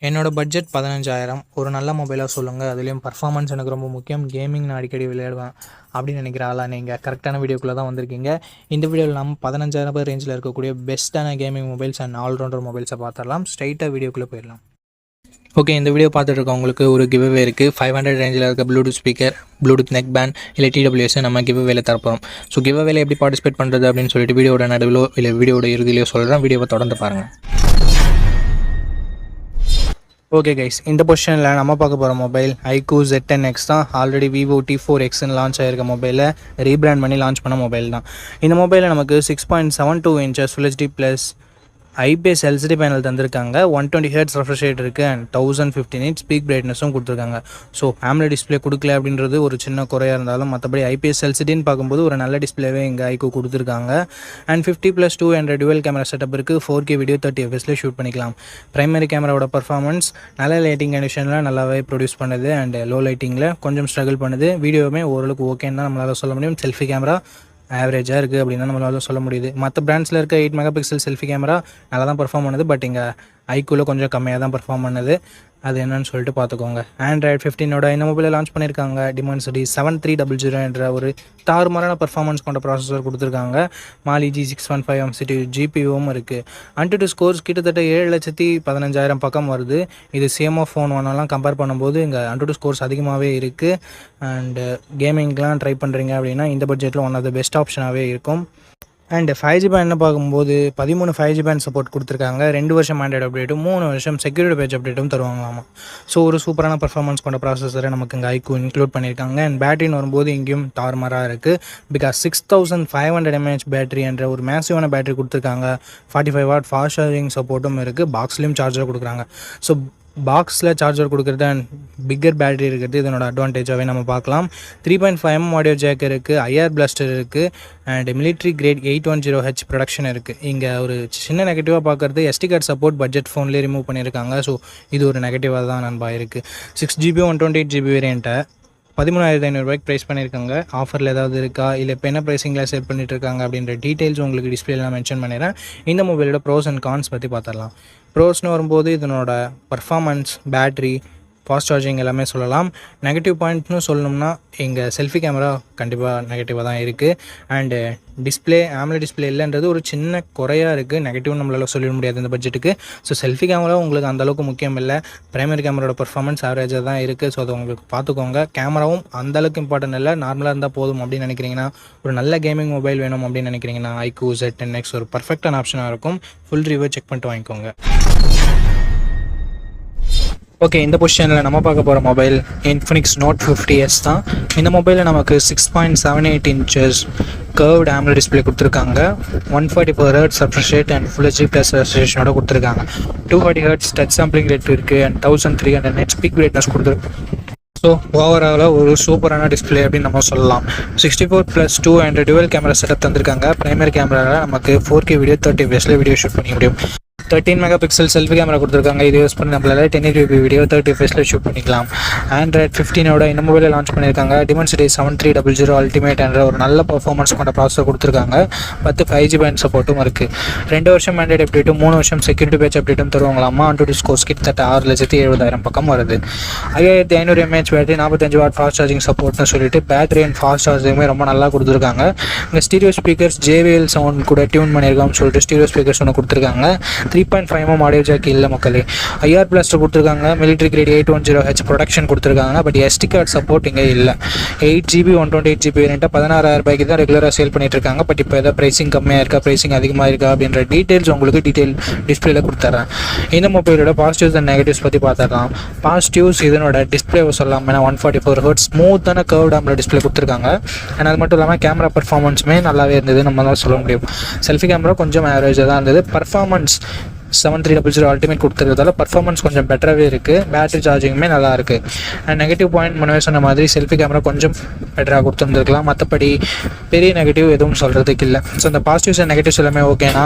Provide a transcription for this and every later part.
என்னோட பட்ஜெட் 15,000. ஒரு நல்ல மொபைலாக சொல்லுங்கள். அதுலேயும் பர்ஃபார்மன்ஸ் எனக்கு ரொம்ப முக்கியம். கேமிங் நான் அடிக்கடி விளையாடுவேன் அப்படின்னு நினைக்கிற ஆளாக நீங்கள் கரெக்டான வீடியோக்குள்ளே தான் வந்திருக்கீங்க. இந்த வீடியோவில் நம்ம 15,000 ரேஞ்சில் இருக்கக்கூடிய பெஸ்ட்டான கேமிங் மொபைல்ஸ் அண்ட் ஆல்ரவுண்டர் மொபைல்ஸை பார்த்துடலாம். ஸ்ட்ரைட்டாக வீடியோக்குள்ளே போயிடலாம். ஓகே, இந்த வீடியோ பார்த்துட்டு இருக்கவங்களுக்கு ஒரு கிவ்அவே இருக்குது. 500 ரேஞ்சில் இருக்க Bluetooth speaker, Bluetooth neck band இல்லை TWS நம்ம கிவ்அவேல தரப்போம். ஸோ கிவ்அவேல எப்படி பார்ட்டிசிபேட் பண்ணுறது அப்படின்னு சொல்லிட்டு வீடியோட நடுவிலோ இல்லை வீடியோட இறுதியிலையோ சொல்கிறேன். வீடியோவை தொடர்ந்து பாருங்கள். ஓகே கைஸ், இந்த பொசிஷனில் நம்ம பார்க்க போகிற மொபைல் iQOO Z10X தான். ஆல்ரெடி Vivo T4Xன்னு லான்ச் ஆகிருக்க மொபைலை ரீபிராண்ட் பண்ணி லான்ச் பண்ண மொபைல் தான். இந்த மொபைலில் நமக்கு 6.72 inches Full HD plus IPS LCD panel தந்திருக்காங்க. 120 Hz ரெஃப்ரெஷ் ரேட் இருக்குது அண்ட் 1050 nits பீக் பிரைட்னஸும் கொடுத்துருக்காங்க. ஸோ AMOLED டிஸ்பிளே கொடுக்கல அப்படின்றது ஒரு சின்ன குறையாக இருந்தாலும் மற்றபடி IPS LCDன்னு பார்க்கும்போது ஒரு நல்ல டிஸ்பிளேவே இங்கே iQOO கொடுத்துருக்காங்க. அண்ட் 50+200 டுவெல் கேமரா செட்டப் இருக்குது. 4K வீடியோ 30 fps ஷூட் பண்ணிக்கலாம். ப்ரைமரி கேமராவோட பர்ஃபார்மன்ஸ் நல்ல லைட்டிங் கண்டிஷனில் நல்லாவே ப்ரொடியூஸ் பண்ணுது அண்ட் லோ லைட்டிங்கில் கொஞ்சம் ஸ்ட்ரகிள் பண்ணுது. வீடியோவுமே ஓரளவுக்கு ஓகேன்னு தான் நம்மளால் சொல்ல முடியும். செல்ஃபி கேமரா ஆவரேஜாக இருக்குது அப்படின்னு நம்மளால சொல்ல முடியுது. மற்ற பிராண்ட்ஸில் இருக்க 8 MP செல்ஃபி கேமரா நல்லா தான் பர்ஃபார்ம் பண்ணுது. பட் இங்கே iQOOவில் கொஞ்சம் கம்மியாக தான் பர்ஃபார்ம் பண்ணுது. அது என்னன்னு சொல்லிட்டு பார்த்துக்கோங்க. Android 15 இந்த மொபைலை லான்ச் பண்ணியிருக்காங்க. Dimensity 7300 என்ற ஒரு தாறுமாறான பர்ஃபார்மன்ஸ் கொண்ட ப்ராசஸர் கொடுத்துருக்காங்க. Mali G615 MCU GPUவும் இருக்குது. AnTuTu ஸ்கோர்ஸ் கிட்டத்தட்ட 7,15,000 பக்கம் வருது. இது CMO ஃபோன் ஒன்றெல்லாம் கம்பேர் பண்ணும்போது இங்கே AnTuTu ஸ்கோர்ஸ் அதிகமாகவே இருக்குது. அண்டு கேமிங்லாம் ட்ரை பண்ணுறீங்க அப்படின்னா இந்த பட்ஜெட்டில் ஒன் ஆஃப் த பெஸ்ட் ஆப்ஷனாகவே இருக்கும். அண்ட் 5G பேண்ட் பார்க்கும்போது 13 5G பேண்ட் சப்போர்ட் கொடுத்துருக்காங்க. 2 வருஷம் ஆண்ட்ராய்டு அப்டேட்டும் 3 வருஷம் செக்யூரிட்டி பேட்ச் அப்டேட்டும் தருவாங்களாமா. ஸோ ஒரு சூப்பரான பர்ஃபார்மன்ஸ் கொண்ட ப்ராசஸரை நமக்கு இங்கே iQOO இன்க்ளூட் பண்ணியிருக்காங்க. அண்ட் பேட்டரின்னு வரும்போது இங்கேயும் தாறுமாறாக இருக்குது. பிகாஸ் 6500 mAh பேட்டரி என்ற ஒரு மேசிவான பேட்டரி கொடுத்துருக்காங்க. 45 வாட் ஃபாஸ்ட் சார்ஜிங் சப்போர்ட்டும் இருக்குது. பாக்ஸ்லேயும் சார்ஜர் கொடுக்குறாங்க. ஸோ பாக்ஸில் சார்ஜர் கொடுக்குறது அண்ட் பிக்கர் பேட்டரி இருக்கிறது இதனோட அட்வான்டேஜாகவே நம்ம பார்க்கலாம். 3.5mm ஆடியோ ஜேக் இருக்குது. IR பிளாஸ்டர் இருக்குது. And military great 810H production இருக்குது. இங்கே ஒரு சின்ன நெகட்டிவாக பார்க்குறது SD கார்டு சப்போர்ட் பட்ஜெட் ஃபோன்லேயே ரிமூவ் பண்ணியிருக்காங்க. ஸோ இது ஒரு நெகட்டிவாக தான் நண்பா இருக்குது. 6GB 128GB வேரியண்ட்டை 13,500 ப்ரைஸ் பண்ணியிருக்காங்க. ஆஃபரில் ஏதாவது இருக்கா இல்லை இப்போ என்ன ப்ரைஸிங்கில் சேல் பண்ணிட்டு இருக்காங்க அப்படின்ற டீட்டெயில்ஸ் உங்களுக்கு டிஸ்பிளேலாம் மென்ஷன் பண்ணிடுறேன். இந்த மொபைலோட ப்ரோஸ் அண்ட் கான்ஸ் பற்றி பார்த்துடலாம். ப்ரோஸ்னு வரும்போது இதனோட பர்ஃபார்மன்ஸ், பேட்ரி, ஃபாஸ்ட் சார்ஜிங் எல்லாமே சொல்லலாம். நெகட்டிவ் பாயிண்ட்னு சொல்லணும்னா இங்கே செல்ஃபி கேமரா கண்டிப்பாக நெகட்டிவாக தான் இருக்குது. அண்டு டிஸ்பிளே AMOLED டிஸ்பிளே இல்லைன்றது ஒரு சின்ன குறையாக இருக்குது. நெகட்டிவ் நம்மளால் சொல்லிட முடியாது இந்த பட்ஜெட்டுக்கு. ஸோ செல்ஃபி கேமரா உங்களுக்கு அந்தளவுக்கு முக்கியம் இல்லை. ப்ரைமரி கேமராவோட பர்ஃபார்மன்ஸ் ஆவரேஜாக தான் இருக்குது. ஸோ அதை உங்களுக்கு பார்த்துக்கோங்க. கேமராவும் அந்தளவுக்கு இம்பார்ட்டன்ட் இல்லை, நார்மலாக இருந்தால் போதும் அப்படின்னு நினைக்கிறீங்கன்னா, ஒரு நல்ல கேமிங் மொபைல் வேணும் அப்படின்னு நினைக்கிறீங்கன்னா iQOO Z10X ஒரு பர்ஃபெக்டான ஆப்ஷனாக இருக்கும். ஃபுல் ரிவ்யூ செக் பண்ணிட்டு வாங்கிக்கோங்க. ஓகே, இந்த பொசிஷனில் நம்ம பார்க்க போகிற மொபைல் Infinix Note 50s தான். இந்த மொபைலில் நமக்கு 6.78 inches கர்வ்டு AMOLED டிஸ்பிளே கொடுத்துருக்காங்க. 144 Hz refresh rate and Full HD plus ரெசல்யூஷனோட கொடுத்துருக்காங்க. 240 Hz டச் சாம்பிளிங் ரேட் இருக்குது அண்ட் 1300 nits பீக் பிரைட்னஸ் கொடுத்துருக்காங்க. ஸோ ஓவராலாக ஒரு சூப்பரான டிஸ்பிளே அப்படின்னு நம்ம சொல்லலாம். 64+200 டுவெல் கேமரா செட்டப் தந்திருக்காங்க. ப்ரைமரி கேமராவில் நமக்கு 4K video 30 fps video shoot பண்ணிக்க முடியும். 13 MP செல்ஃபி கேமரா கொடுத்துருக்காங்க. இது யூஸ் பண்ணி நம்மளால 1080p வீடியோ 30 fps ஷூட் பண்ணிக்கலாம். Android 15 இந்த மொபைலில் லான்ச் பண்ணியிருக்காங்க. Dimensity 7300 அல்டிமேட் என்ற ஒரு நல்ல பர்ஃபார்மன்ஸ் கொண்ட ப்ராசஸர் கொடுத்துருக்காங்க. 10 5G பேண்ட் சப்போர்ட்டும் இருக்குது. 2 வருஷம் ஆண்ட்ராய்டு அப்டேட்டும் 3 வருஷம் செக்யூரிட்டி பேட்ச் அப்டேட்டும் தருவாங்களாமா. AnTuTu ஸ்கோர்ஸ் கிட்டத்தட்ட 6,70,000 பக்கம் வருது. 5,500 mAh battery, 45 watt fast charging சப்போர்ட்னு சொல்லிட்டு பேட்டரி அண்ட் ஃபாஸ்ட் சார்ஜிங்குமே ரொம்ப நல்லா கொடுத்துருக்காங்க. இங்கே ஸ்டீரியோ ஸ்பீக்கர்ஸ் JBL சவுண்ட் கூட டியூன் பண்ணியிருக்கான்னு சொல்லிட்டு ஸ்டீரியோ ஸ்பீக்கர்ஸ் ஒன்று கொடுத்துருக்காங்க. 3.5mm ஆடியோ ஜாக் இல்லை மக்களே. IR பிளாஸ்டர் கொடுத்துருக்காங்க. மிலிட்ரி கிரேட் 810H ப்ரொடக்ஷன் கொடுத்துருக்காங்க. பட் SD கார்டு சப்போர்ட் இங்கே இல்லை. 8GB 128GB வேரியண்ட்டை 16,000 தான் ரெகுலராக சேல் பண்ணிட்டு இருக்காங்க. பட் இப்போ எதாவது ப்ரைஸிங் கம்மியாக இருக்கா, ப்ரைஸிங் அதிகமாக இருக்கா அப்படின்ற டீட்டெயில்ஸ் உங்களுக்கு டிஸ்பிளேல கொடுத்துட்றேன். இந்த மொபைலோட பாசிட்டிவ்ஸ் அண்ட் நெகட்டிவ்ஸ் பற்றி பார்த்துடலாம். பாசிட்டிவ்ஸ் இதனோட டிஸ்பிளே சொல்லலாம். ஏன்னா 144 Hz ஸ்மூத்தான கர்வ்டு AMOLED டிஸ்பிளே கொடுத்துருக்காங்க. அண்ட் அது மட்டும் இல்லாமல் கேமரா பர்ஃபார்மன்ஸுமே நல்லாவே இருந்தது நம்ம தான் சொல்ல முடியும். செல்ஃபி கேமரா கொஞ்சம் ஆவரேஜாக தான் இருந்தது. பர்ஃபார்மன்ஸ் 7300 அல்டிமேட் கொடுத்துருக்கிறதால பர்ஃபார்மன்ஸ் கொஞ்சம் பெட்டராகவே இருக்குது. பேட்டரி சார்ஜிங்குமே நல்லா இருக்குது. அண்ட் நெகட்டிவ் பாயிண்ட் முன்னே சொன்ன மாதிரி செல்ஃபி கேமரா கொஞ்சம் பெட்டராக கொடுத்துருந்துருக்கலாம். மற்றபடி பெரிய நெகட்டிவ் எதுவும் சொல்கிறதுக்கு இல்லை. ஸோ இந்த பாசிட்டிவ்ஸ் அண்ட் நெகட்டிவ்ஸ் எல்லாமே ஓகேனா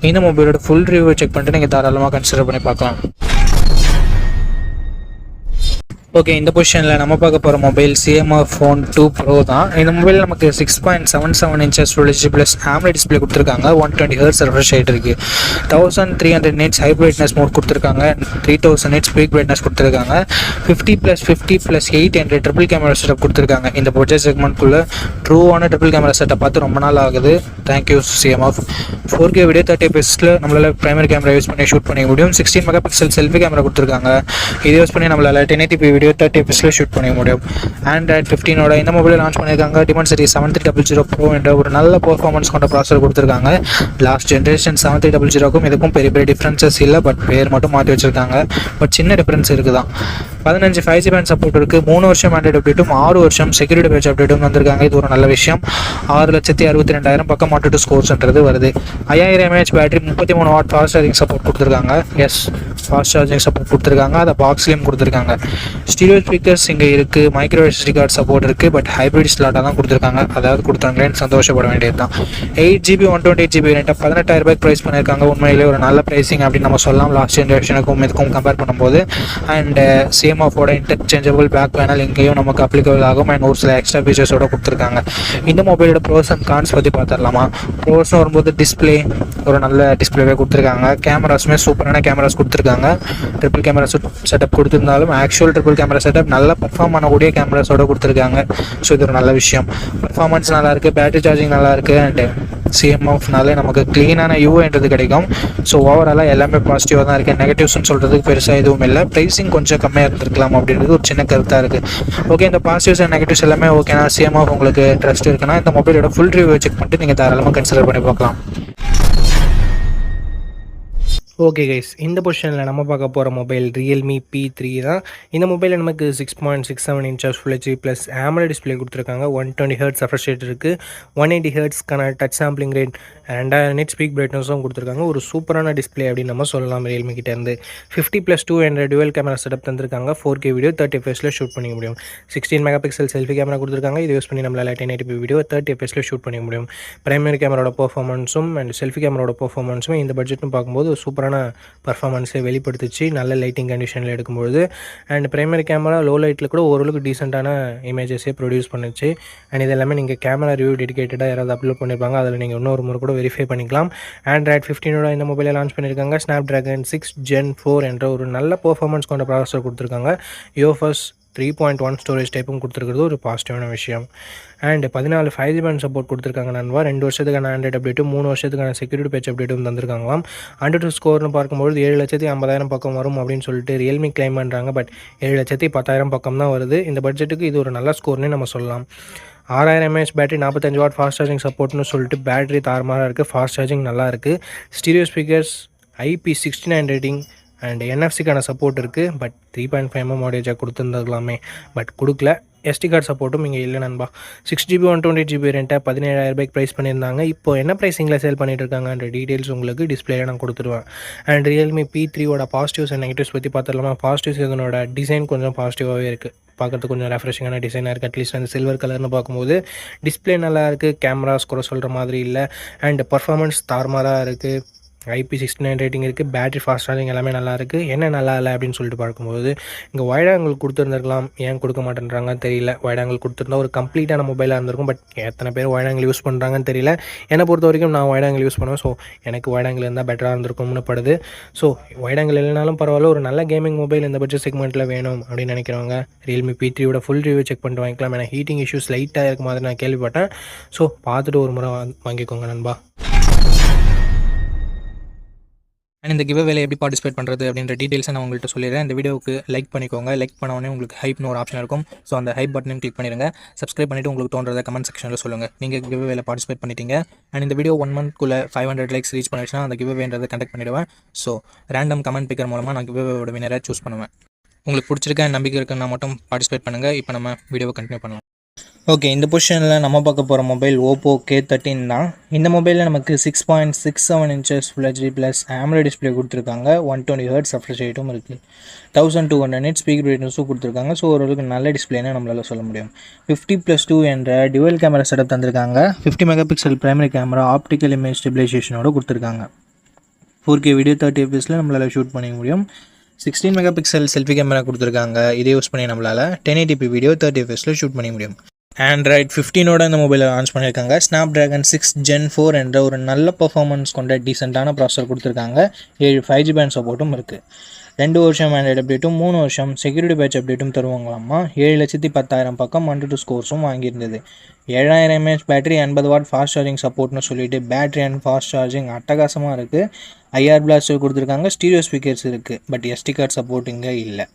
இந்த மொபைலோட ஃபுல் ரிவ்யூ செக் பண்ணிட்டு நீங்கள் தாராளமாக கன்சிடர் பண்ணி பார்க்கலாம். ஓகே, இந்த பொசிஷனில் நம்ம பார்க்க போகிற மொபைல் CMR ஃபோன் 2 Pro தான். இந்த மொபைல் நமக்கு 6.77 inches Full HD plus AMOLED display கொடுத்துருக்காங்க. 120 Hz ரெஃப்ரெஷ் ரேட் இருக்குது. 1300 nits ஹை பிரைட்னஸ் மோட் கொடுத்துருக்காங்க. 3000 nits பீக் பிரைட்னஸ் கொடுத்துருக்காங்க. 50+50+8 என்ற ட்ரிபிள் கேமரா செட்டப் கொடுத்துருக்காங்க. இந்த பட்ஜெட் செக்மெண்ட்குள்ளே ட்ரூவான ட்ரிபிள் கேமரா செட்டப் பார்த்து ரொம்ப நாள் ஆகுது. Thank you CMR. 4K video 30 fps நம்மளால் பிரைமரி கேமரா யூஸ் பண்ணி ஷூட் பண்ணிக்க முடியும். 16 மெகாபிக்சல் செல்ஃபி கேமரா கொடுத்துருக்காங்க. இதை யூஸ் பண்ணி நம்மளால் 1080p வீடியோ 30 fps ஷூட் பண்ணிக்க முடியும். Android 15 இந்த மொபைலை லான்ச் பண்ணியிருக்காங்க. Dimensity 7300 Pro என்ற ஒரு நல்ல பெர்ஃபார்மன்ஸ் கொண்ட ப்ராசஸர் கொடுத்துருக்காங்க. லாஸ்ட் ஜென்ரேஷன் 7300க்கும் இதுக்கும் பெரிய பெரிய டிஃப்ரென்சஸ் இல்லை, பட் பேர் மட்டும் மாற்றி வச்சிருக்காங்க. பட் சின்ன டிஃப்ரென்ஸ் இருக்குதான். 15 5G பேண்ட் சப்போர்ட் இருக்குது. 3 வருஷம் ஆண்ட்ராய்டு அப்டேட்டும் 6 வருஷம் செக்யூரிட்டி பேட்ச் அப்டேட்டும் வந்திருக்காங்க. இது ஒரு நல்ல விஷயம். 6,62,000 பக்கம் மாட்டு ஸ்கோர்ஸ்ன்றது வருது. 5000 mAh battery, 33 what fast charging support கொடுத்துருக்காங்க. ஃபாஸ்ட் சார்ஜிங் சப்போர்ட் கொடுத்துருக்காங்க. அதை பாக்ஸ்லேயும் கொடுத்துருக்காங்க. ஸ்டீரியோ ஸ்பீக்கர்ஸ் இங்கே இருக்குது. மைக்ரோ SD கார்டு சப்போர்ட் இருக்குது. பட் ஹைப்ரிட் ஸ்லாட்டாக தான் கொடுத்துருக்காங்க. அதாவது கொடுத்தாங்களேன்னு சந்தோஷப்பட வேண்டியது தான். 8GB 128GB வேரியண்ட்டை 18,000 ரூபாய்க்கு ப்ரைஸ் பண்ணியிருக்காங்க. உண்மையிலே ஒரு நல்ல ப்ரைஸிங் அப்படின்னு நம்ம சொல்லலாம். லாஸ்ட் ஜென்ரேஷனுக்கும் இதுக்கும் கம்பேர் பண்ணும்போது. அண்ட் CMOFோட இன்டர்சேஞ்சபிள் பேக் பேனல் இங்கேயும் நமக்கு அப்ளிகபிள் ஆகும். அண்ட் ஒரு சில எக்ஸ்ட்ரா ஃபீச்சர்ஸோட கொடுத்துருக்காங்க. இந்த மொபைலோட ப்ரோஸ் அண்ட் கான்ஸ் பற்றி பார்த்துடலாமா? ப்ரோஸ்னு வரும்போது டிஸ்பிளே ஒரு நல்ல டிஸ்பிளேவே கொடுத்துருக்காங்க. கேமராஸுமே சூப்பரான கேமராஸ் கொடுத்துருக்காங்க. ட்ரிபிள் கேமரா செட்டப் கொடுத்துருந்தாலும் ஆக்சுவல் ட்ரிபிள் கேமரா செட்டப் நல்லா பர்ஃபார்ம் பண்ணக்கூடிய கேமராஸோட கொடுத்துருக்காங்க. ஸோ இது ஒரு நல்ல விஷயம். பர்ஃபார்மன்ஸ் நல்லாயிருக்கு, பேட்டரி சார்ஜிங் நல்லாயிருக்கு. அண்ட் CMOFனாலே நமக்கு க்ளீனான யூஐன்றது கிடைக்கும். ஸோ ஓவராலாக எல்லாமே பாசிட்டிவாக தான் இருக்குது. நெகட்டிவ்ஸ்னு சொல்கிறதுக்கு பெருசாக எதுவும் இல்லை. ப்ரைஸிங் கொஞ்சம் கம்மியாக இருந்திருக்கலாம் அப்படின்றது ஒரு சின்ன கருத்தாக இருக்குது. ஓகே, இந்த பாசிட்டிவ்ஸ் அண்ட் நெகட்டிவ்ஸ் எல்லாமே ஓகேனா CMOF உங்களுக்கு ட்ரஸ்ட் இருக்குன்னா இந்த மொபைலோட ஃபுல் ரிவ்யூ செக் பண்ணிட்டு நீங்கள் தாராளமாக கன்சிடர் பண்ணி பார்க்கலாம். ஓகே கைஸ், இந்த பொசிஷனில் நம்ம பார்க்க போகிற மொபைல் Realme P3 தான். இந்த மொபைலில் நமக்கு 6.67 inches Full HD plus AMOLED display கொடுத்துருக்காங்க. 120 Hz ரெஃப்ரெஷ் ரேட் இருக்குது. 180 Hzக்கான touch sampling rate, 2000 nits peak பிரைட்னஸும் கொடுத்துருக்காங்க. ஒரு சூப்பரான டிஸ்பிளே அப்படின்னு நம்ம சொல்லலாம் Realme கிட்டேருந்து. 50+2 என்ற டுவல் கேமரா செட்டப் தந்திருக்காங்க. 4K வீடியோ 30 fps ஷூட் பண்ணிக்க முடியும். 16 மெகாபிக்சல் செல்ஃபி கேமரா கொடுத்துருக்காங்க. இது யூஸ் பண்ணி நம்மளால் 1080p வீடியோ 30 fps ஷூட் பண்ணிக்க முடியும். பிரைமரி கேமராவோட பெர்ஃபார்மன்ஸும் அண்ட் செல்ஃபி கேமராவோட பெர்ஃபார்மன்ஸும் இந்த பட்ஜெட்னு பார்க்கும்போது சூப்பரான பர்ஃபார்மன்ஸை வெளிப்படுத்துச்சு நல்ல லைட்டிங் கண்டிஷனில் எடுக்கும்போது. அண்ட் பிரைமரி கேமரா லோ லைட்டில் கூட ஓரளவுக்கு டீசெண்டான இமேஜஸே ப்ரொடியூஸ் பண்ணுச்சு. அண்ட் இது எல்லாமே நீங்கள் கேமரா ரிவ்யூ டெடிகேட்டடாக யாராவது அப்லோட் பண்ணியிருப்பாங்க, அதில் நீங்கள் இன்னொரு முறை கூட வெரிஃபை பண்ணிக்கலாம். Android 15 இந்த மொபைலை லான்ச் பண்ணியிருக்காங்க. Snapdragon 6 Gen 4 என்ற ஒரு நல்ல பெர்ஃபார்மன்ஸ் கொண்ட ப்ராசஸர் கொடுத்துருக்காங்க. UFS 3.1 ஸ்டோரேஜ் டைப்பும் கொடுத்துருக்கிறது ஒரு பாசிட்டிவான விஷயம். அண்ட் 14 5G பேண்ட் சப்போர்ட் கொடுத்துருக்காங்க நண்பா. 2 வருஷத்துக்கான ஆண்ட்ராய்டு அப்டேட்டும் 3 வருஷத்துக்கான செக்யூரிட்டி பேட்ச் அப்டேட்டும் தந்திருக்காங்களாம். AnTuTu ஸ்கோர்னு பார்க்கும்போது 7,50,000 பக்கம் வரும் அப்படின்னு சொல்லிட்டு Realme கிளைம் பண்ணுறாங்க. பட் 7,10,000 பக்கம் தான் வருது. இந்த பட்ஜெட்டுக்கு இது ஒரு நல்ல ஸ்கோர்னே நம்ம சொல்லலாம். 6000 mAh battery, 45 watt fast charging சப்போர்ட்னு சொல்லிட்டு பேட்டரி தாறுமாறாக இருக்குது. ஃபாஸ்ட் சார்ஜிங் நல்லா இருக்குது. Stereo speakers, IP69 rating and NFC-க்கான சப்போர்ட் இருக்குது. பட் 3.5mm ஆடியோ ஜாக் கொடுத்துருந்துருக்கலாமே, பட் கொடுக்கல. SD கார்டு சப்போர்ட்டும் இங்கே இல்லை நண்பா. 6GB 128GB வேரியண்ட்டை 17,000 ரூபாய்க்கு ப்ரைஸ் பண்ணியிருந்தாங்க. இப்போ என்ன ப்ரைஸிங்கில் சேல் பண்ணிட்டு இருக்காங்கன்ற டீட்டெயில்ஸ் உங்களுக்கு டிஸ்பிளேல நான் கொடுத்துருவேன். அண்ட் Realme P3வோட பாசிட்டிவ்ஸ் அண்ட் நெகட்டிவ்ஸ் பற்றி பார்த்துடலாமா? பாசிட்டிவ்ஸ் இதனோட டிசைன் கொஞ்சம் பாசிட்டிவாகவே இருக்குது. பார்க்குறதுக்கு கொஞ்சம் ரெஃப்ரெஷிங்கான டிசைனாக இருக்குது. அட்லீஸ்ட் அந்த சில்வர் கலர்னு பார்க்கும்போது டிஸ்பிளே நல்லா இருக்குது. கேமராஸ் கூட சொல்கிற மாதிரி இல்லை. அண்ட் பர்ஃபார்மன்ஸ் தாறுமாறாக இருக்குது. IP69 ரேட்டிங் இருக்குது. பேட்டரி ஃபாஸ்ட் சார்ஜிங் எல்லாமே நல்லா இருக்குது. என்ன நல்லா இல்லை அப்படின்னு சொல்லிட்டு பார்க்கும்போது இங்கே வைட் ஆங்கிள் கொடுத்துருந்துருக்கலாம். ஏன் கொடுக்க மாட்டேன்றாங்கன்னு தெரியல. வைட் ஆங்கிள் கொடுத்துருந்தா ஒரு கம்ப்ளீட்டான மொபைலாக இருந்திருக்கும். பட் எத்தனை பேர் வைட் ஆங்கிள் யூஸ் பண்ணுறாங்கன்னு தெரியல. என்னை பொறுத்த வரைக்கும் நான் வைட் ஆங்கிள் யூஸ் பண்ணுவேன். ஸோ எனக்கு வைட் ஆங்கிள் இருந்தால் பெட்டராக இருந்திருக்கும்னு படுது. ஸோ வைட் ஆங்கிள் இல்லைனாலும் பரவாயில்ல, ஒரு நல்ல கேமிங் மொபைல் இந்த பட்ஜெட் செக்மெண்ட்டில் வேணும் அப்படின்னு நினைக்கிறவங்க Realme P3யோட ஃபுல் ரிவ்யூ செக் பண்ணிட்டு வாங்கிக்கலாம். ஏன்னா ஹீட்டிங் இஷ்யூஸ் லைட்டாக இருக்க மாதிரி நான் கேள்விப்பட்டேன். ஸோ பார்த்துட்டு ஒரு முறை வாங்கிக்கோங்க நண்பா. அண்ட் இந்த கிவ் அவேல எப்படி பார்ட்டிசிபேட் பண்ணுறது அப்படின்ற டீட்டெயில்ஸை நான் உங்கள்கிட்ட சொல்லிடுறேன். இந்த வீடியோவுக்கு லைக் பண்ணிக்கோங்க. லைக் பண்ணோடனே உங்களுக்கு ஹைப்னு ஒரு ஆப்ஷன் இருக்கும். ஸோ அந்த ஹைப் பட்டனையும் கிளிக் பண்ணிடுங்க. சப்ஸ்கிரைப் பண்ணிவிட்டு உங்களுக்கு தோன்றதை கமெண்ட் செக்ஷனில் சொல்லுங்கள். நீங்கள் கிவ் அவேல பார்ட்டிசிபேட் பண்ணிட்டீங்க. அண்ட் இந்த வீடியோ 1 monthக்குள்ளே 500 லைக்ஸ் ரீச் பண்ணிடுச்சுன்னா அந்த கிவ் அவேன்றதை கண்டக்ட் பண்ணிவிடுவேன். ஸோ ரேண்டம் கமெண்ட் பிக்கர் மூலமாக நான் கிவ் அவேவோட வினரை சூஸ் பண்ணுவேன். உங்களுக்கு பிடிச்சிருக்க நம்பிக்கை இருக்குன்னா மட்டும் பார்ட்டிசிபேட் பண்ணுங்கள். இப்போ நம்ம வீடியோவை கண்டினியூ பண்ணலாம். ஓகே, இந்த பொசிஷனில் நம்ம பார்க்க போகிற மொபைல் Oppo K13 தான். இந்த மொபைலில் நமக்கு 6.67 inches Full HD plus AMOLED display கொடுத்துருக்காங்க. 120 Hz ரெஃப்ரெஷ் ரேட்டும் இருக்குது. 1200 nits பீக் பிரைட்னஸும் கொடுத்துருக்காங்க. ஸோ ஓரளவுக்கு நல்ல டிஸ்பிளேன்னு நம்மளால் சொல்ல முடியும். 50+2 என்ற டுவல் கேமரா செட்டப் தந்திருக்காங்க. 50 megapixel primary camera, optical image ஸ்டெபிலைசேஷனோட கொடுத்துருக்காங்க. 4K வீடியோ 30 fps நம்மளால் ஷூட் பண்ணிக்க முடியும். 16 மெகா பிக்சல் செல்ஃபி கேமரா கொடுத்துருக்காங்க. இதை யூஸ் பண்ணி நம்மளால் 1080p வீடியோ 30 fps ஷூட் பண்ணி முடியும். ஆண்ட்ராய்ட் 15ஓட இந்த மொபைலை லான்ச் பண்ணியிருக்காங்க. Snapdragon 6 Gen 4 என்ற ஒரு நல்ல பர்ஃபார்மன்ஸ் கொண்ட டீசெண்டான ப்ராசஸர் கொடுத்துருக்காங்க. 7 5G பேண்ட் சப்போர்ட்டும் இருக்குது. 2 வருஷம் ஆண்ட்ராய்டு அப்டேட்டும் 3 வருஷம் செக்யூரிட்டி பேட்ச் அப்டேட்டும் தருவாங்களாமா. 7,10,000 பக்கம் 1-2 ஸ்கோர்ஸும் வாங்கியிருந்தது. 7000 mAh battery, 80 watt fast charging சப்போர்ட்னு சொல்லிட்டு பேட்டரி அண்ட் ஃபாஸ்ட் சார்ஜிங் அட்டகாசமாக இருக்குது. ஐஆர் பிளாஸ்டர் கொடுத்துருக்காங்க. ஸ்டீரியோ ஸ்பீக்கர்ஸ் இருக்குது. பட் SD கார்டு சப்போர்ட் இங்கே இல்லை.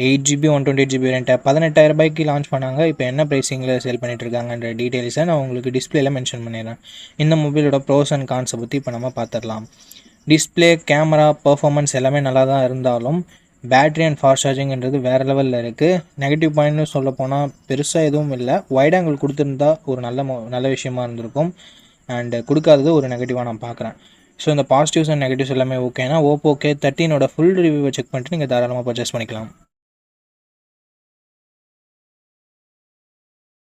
8GB 128GB வேரியண்ட்டை 18,000 ரூபாய்க்கு லான்ச் பண்ணாங்க. இப்போ என்ன ப்ரைஸிங்கில் சேல் பண்ணிட்டு இருக்காங்கன்ற டீட்டெயில்ஸை நான் உங்களுக்கு டிஸ்பிளேல மென்ஷன் பண்ணிடுறேன். இந்த மொபைலோட ப்ரோஸ் அண்ட் கான்ஸை பற்றி இப்போ நம்ம பார்த்துடலாம். டிஸ்பிளே, கேமரா, பர்ஃபார்மன்ஸ் எல்லாமே நல்லா தான் இருந்தாலும் பேட்டரி அண்ட் ஃபாஸ்ட் சார்ஜிங்கிறது வேறு லெவலில் இருக்குது. நெகட்டிவ் பாயிண்ட்னு சொல்ல போனால் பெருசாக எதுவும் இல்லை. வைட் ஆங்கிள் கொடுத்துருந்தா ஒரு நல்ல விஷயமா இருந்திருக்கும். அண்டு கொடுக்காதது ஒரு நெகட்டிவாக நான் பார்க்குறேன். ஸோ இந்த பாசிட்டிவ்ஸ் அண்ட் நெகட்டிவ்ஸ் எல்லாமே ஓகேனா ஓப்போ K13 ஃபுல் ரிவ்யூவை செக் பண்ணிட்டு நீங்கள் தாராளமாக பர்ச்சேஸ் பண்ணிக்கலாம்.